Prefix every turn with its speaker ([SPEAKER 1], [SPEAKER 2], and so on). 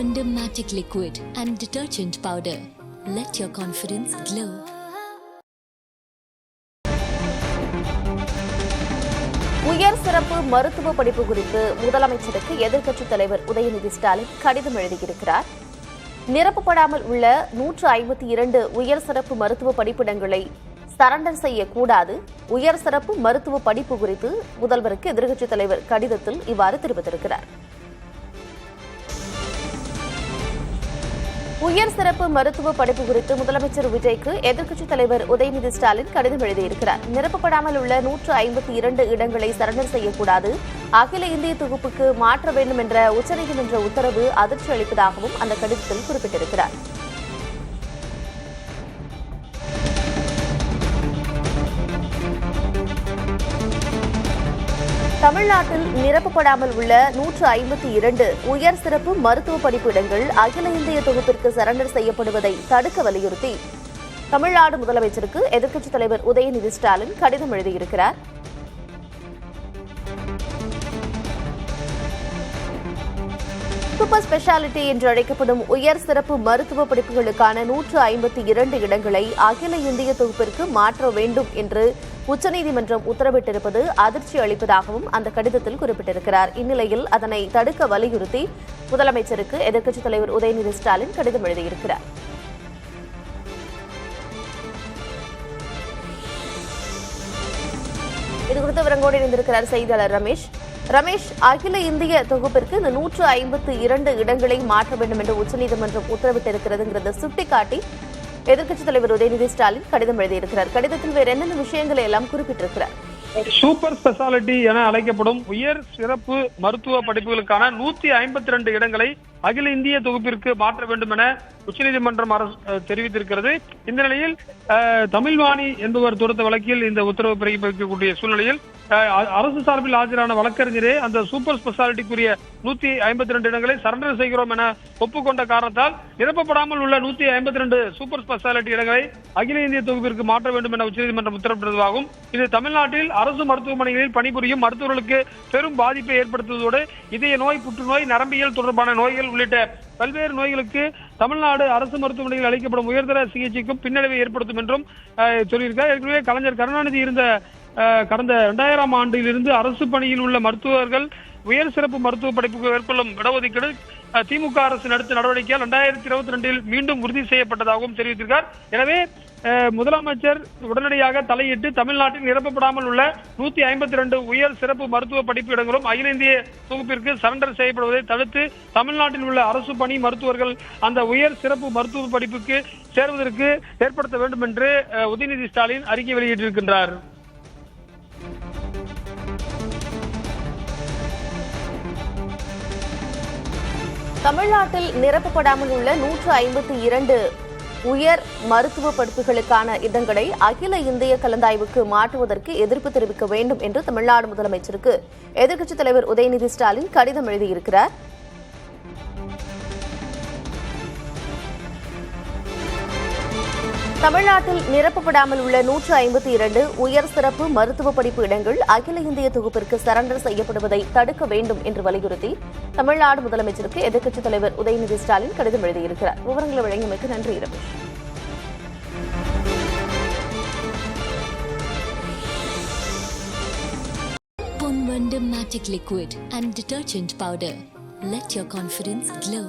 [SPEAKER 1] Wonder Magic Liquid and Detergent Powder. Let your confidence glow.
[SPEAKER 2] உயர் சிறப்பு மருத்துவ படிப்பு குறித்து முதலமைச்சருக்கு எதிர்க்கட்சித் தலைவர் உதயநிதி ஸ்டாலின் கடிதம் எழுதியிருக்கிறார். நிரப்பப்படாமல் உள்ள 152 உயர் சிறப்பு மருத்துவ படிப்பிடங்களை சரண்டர் செய்யக்கூடாது. உயர் சிறப்பு மருத்துவ படிப்பு குறித்து முதல்வருக்கு எதிர்க்கட்சித் தலைவர் கடிதத்தில் இவ்வாறு தெரிவித்திருக்கிறார். உயர் சிறப்பு மருத்துவ படிப்பு குறித்து முதலமைச்சர் விஜய்க்கு எதிர்க்கட்சித் தலைவர் உதயநிதி ஸ்டாலின் கடிதம் எழுதியிருக்கிறார். நிரப்பப்படாமல் உள்ள 152 இடங்களை சரண்டர் செய்யக்கூடாது, அகில இந்திய தொகுப்புக்கு மாற்ற வேண்டும் என்ற உச்சநீதிமன்ற உத்தரவு அதிர்ச்சி அளிப்பதாகவும் அந்த கடிதத்தில் குறிப்பிட்டிருக்கிறார். தமிழ்நாட்டில் நிரப்பப்படாமல் உள்ள 152 உயர் சிறப்பு மருத்துவ படிப்பு இடங்கள் அகில இந்திய தொகுப்பிற்கு சரண்டர் செய்யப்படுவதை தடுக்க வலியுறுத்தி தமிழ்நாடு முதலமைச்சருக்கு எதிர்க்கட்சித் தலைவர் உதயநிதி ஸ்டாலின் கடிதம் எழுதியிருக்கிறார். சூப்பர் ஸ்பெஷாலிட்டி என்று அழைக்கப்படும் உயர் சிறப்பு மருத்துவ படிப்புகளுக்கான 152 இடங்களை அகில இந்திய தொகுப்பிற்கு மாற்ற வேண்டும் என்று உச்சநீதிமன்றம் உத்தரவிட்டிருப்பது அதிர்ச்சி அளிப்பதாகவும் அந்த கடிதத்தில் குறிப்பிட்டிருக்கிறார். இந்நிலையில் அதனை தடுக்க வலியுறுத்தி முதலமைச்சருக்கு எதிர்க்கட்சித் தலைவர் உதயநிதி ஸ்டாலின் கடிதம் எழுதியிருக்கிறார். இதுகுறித்து விவரங்களோடு இணைந்திருக்கிறார் செய்தியாளர் ரமேஷ், அகில இந்திய தொகுப்பிற்கு இந்த 152 இடங்களை மாற்ற வேண்டும் என்று உச்சநீதிமன்றம் உத்தரவிட்டிருக்கிறதுங்கிறத சுட்டிக்காட்டி எதிர்க்கட்சித் தலைவர் உதயநிதி ஸ்டாலின் கடிதம் எழுதியிருக்கிறார். கடிதத்தில் வேறு என்னென்ன விஷயங்களை எல்லாம் குறிப்பிட்டிருக்கிறார்?
[SPEAKER 3] சூப்பர் ஸ்பெஷாலிட்டி என அழைக்கப்படும் உயர் சிறப்பு மருத்துவ படிப்புகளுக்கான 152 இடங்களை அகில இந்திய தொகுப்பிற்கு மாற்ற வேண்டும் என உச்சநீதிமன்றம் அரசு தெரிவித்திருக்கிறது. இந்த நிலையில் தமிழ்வாணி என்பவர் தொடுத்த வழக்கில் இந்த உத்தரவு பிறப்பிக்கக்கூடிய சூழ்நிலையில் அரசு சார்பில் ஆஜரான வழக்கறிஞரே அந்த சூப்பர் ஸ்பெஷாலிட்டிக்குரிய 152 இடங்களை சரண்டர் செய்கிறோம் என ஒப்புக்கொண்ட காரணத்தால் நிரப்பப்படாமல் உள்ள 152 சூப்பர் ஸ்பெஷாலிட்டி இடங்களை அகில இந்திய தொகுப்பிற்கு மாற்ற வேண்டும் என உச்சநீதிமன்றம் உத்தரவிட்டதாகும். இது தமிழ்நாட்டில் அரசு மருத்துவமனைகளில் பணிபுரியும் மருத்துவர்களுக்கு பெரும் பாதிப்பை ஏற்படுத்துவதோடு இதய நோய், புற்றுநோய், நரம்பியல் தொடர்பான நோய்கள் உள்ளிட்ட பல்வேறு நோய்களுக்கு தமிழ்நாடு அரசு மருத்துவமனையில் அளிக்கப்படும் உயர்தர சிகிச்சைக்கும் பின்னடைவை ஏற்படுத்தும் என்றும் சொல்லியிருக்கார். ஏற்கனவே கலைஞர் கருணாநிதி இருந்த கடந்த 2000ஆம் ஆண்டிலிருந்து அரசு பணியில் உள்ள மருத்துவர்கள் உயர் சிறப்பு மருத்துவ படிப்புக்கு மேற்கொள்ளும் இடஒதுக்கீடு திமுக அரசு நடத்திய நடவடிக்கையால் 2022 மீண்டும் உறுதி செய்யப்பட்டதாகவும் தெரிவித்திருக்கார். எனவே முதலமைச்சர் உடனடியாக தலையிட்டு தமிழ்நாட்டில் நிரப்பப்படாமல் உள்ள 152 உயர் சிறப்பு மருத்துவ படிப்பு இடங்களும் அகில இந்திய தொகுப்பிற்கு சரண்டர் செய்யப்படுவதை தடுத்து தமிழ்நாட்டில் உள்ள அரசு பணி மருத்துவர்கள் அந்த உயர் சிறப்பு மருத்துவ படிப்புக்கு சேர்வதற்கு ஏற்படுத்த வேண்டும் என்று உதயநிதி ஸ்டாலின் அறிக்கை வெளியிட்டிருக்கின்றார்.
[SPEAKER 2] தமிழ்நாட்டில் நிரப்பப்படாமல் உள்ள 152 உயர் மருத்துவ படிப்புகளுக்கான இடங்களை அகில இந்திய கலந்தாய்வுக்கு மாற்றுவதற்கு எதிர்ப்பு தெரிவிக்க வேண்டும் என்று தமிழ்நாடு முதலமைச்சருக்கு எதிர்க்கட்சித் தலைவர் உதயநிதி ஸ்டாலின் கடிதம் எழுதியிருக்கிறார். தமிழ்நாட்டில் நிரப்பப்படாமல் உள்ள 152 உயர் சிறப்பு மருத்துவ படிப்பு இடங்கள் அகில இந்திய தொகுப்பிற்கு சரண்டர் செய்யப்படுவதை தடுக்க வேண்டும் என்று வலியுறுத்தி தமிழ்நாடு முதலமைச்சருக்கு எதிர்க்கட்சித் தலைவர் உதயநிதி ஸ்டாலின் கடிதம் எழுதியிருக்கிறார். விவரங்களை வழங்கியமைக்கு நன்றி Ramesh.
[SPEAKER 1] Wonder Magic Liquid and Detergent Powder. Let your confidence glow.